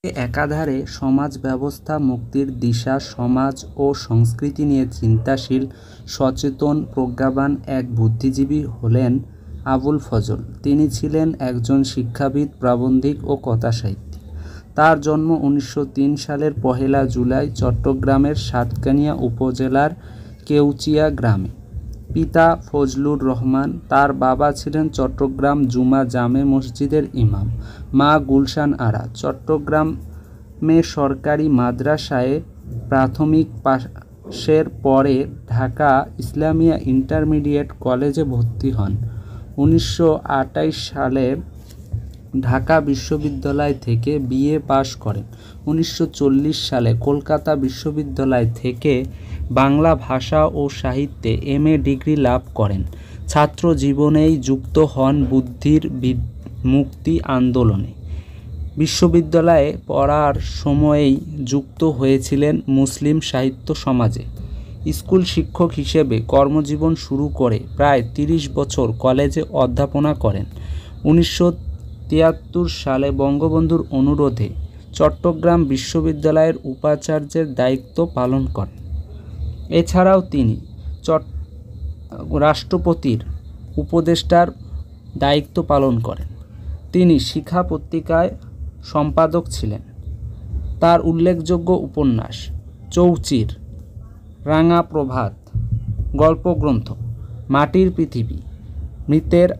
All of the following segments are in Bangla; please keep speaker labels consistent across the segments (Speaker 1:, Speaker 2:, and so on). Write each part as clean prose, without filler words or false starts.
Speaker 1: একাধারে সমাজ ব্যবস্থা মুক্তির দিশা, সমাজ ও সংস্কৃতি নিয়ে চিন্তাশীল, সচেতন, প্রজ্ঞাবান এক বুদ্ধিজীবী হলেন আবুল ফজল। তিনি ছিলেন একজন শিক্ষাবিদ, প্রাবন্ধিক ও কথাসাহিত্যিক। তার জন্ম 1903 সালের 1 জুলাই চট্টগ্রামের সাতকানিয়া উপজেলার কেউচিয়া গ্রামে। পিতা ফজলুর রহমান। তার বাবা ছিলেন চট্টগ্রাম জুমা জামে মসজিদের ইমাম। মা গুলশান আরা। চট্টগ্রামে সরকারি মাদ্রাসায় প্রাথমিক পাশের পরে ঢাকা ইসলামিয়া ইন্টারমিডিয়েট কলেজে ভর্তি হন। 1928 সালে ঢাকা বিশ্ববিদ্যালয় থেকে বিএ পাশ করেন। 1940 সালে কলকাতা বিশ্ববিদ্যালয় থেকে বাংলা ভাষা ও সাহিত্যে এমএ ডিগ্রি লাভ করেন। ছাত্র জীবনেই যুক্ত হন বুদ্ধির মুক্তি আন্দোলনে। বিশ্ববিদ্যালয়ে পড়ার সময়েই যুক্ত হয়েছিলেন মুসলিম সাহিত্য সমাজে। স্কুল শিক্ষক হিসেবে কর্মজীবন শুরু করে প্রায় 30 বছর কলেজে অধ্যাপনা করেন। 1973 সালে বঙ্গবন্ধুর অনুরোধে চট্টগ্রাম বিশ্ববিদ্যালয়ের উপাচার্যের দায়িত্ব পালন করেন। এছাড়াও তিনি রাষ্ট্রপতির উপদেষ্টার দায়িত্ব পালন করেন। তিনি শিখা পত্রিকায় সম্পাদক ছিলেন। তার উল্লেখযোগ্য উপন্যাস চৌচির, রাঙা প্রভাত, গল্পগ্রন্থ মাটির পৃথিবী, মৃতের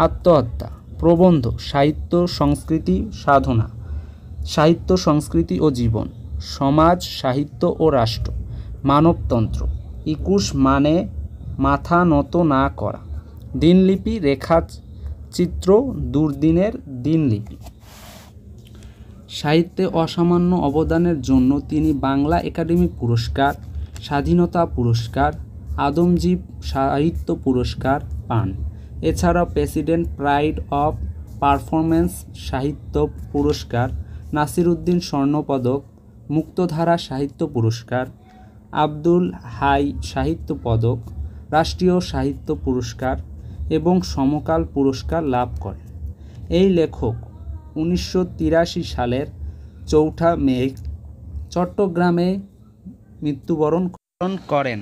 Speaker 1: আত্মহত্যা, প্রবন্ধ, সাহিত্য সংস্কৃতি সাধনা, সাহিত্য সংস্কৃতি ও জীবন, সমাজ সাহিত্য ও রাষ্ট্র, মানবতন্ত্র, 21 মানে মাথা নত না করা, দিনলিপি, রেখাচিত্র, দুর্দিনের দিনলিপি। সাহিত্যে অসামান্য অবদানের জন্য তিনি বাংলা একাডেমি পুরস্কার, স্বাধীনতা পুরস্কার, আদমজী সাহিত্য পুরস্কার পান। এছাড়াও প্রেসিডেন্ট প্রাইড অফ পারফরম্যান্স সাহিত্য পুরস্কার, নাসিরুদ্দিন স্বর্ণপদক, মুক্তধারা সাহিত্য পুরস্কার, আব্দুল হাই সাহিত্য পদক, রাষ্ট্রীয় সাহিত্য পুরস্কার এবং সমকাল পুরস্কার লাভ করেন। এই লেখক 1983 সালের 4 মে চট্টগ্রামে মৃত্যুবরণ করেন।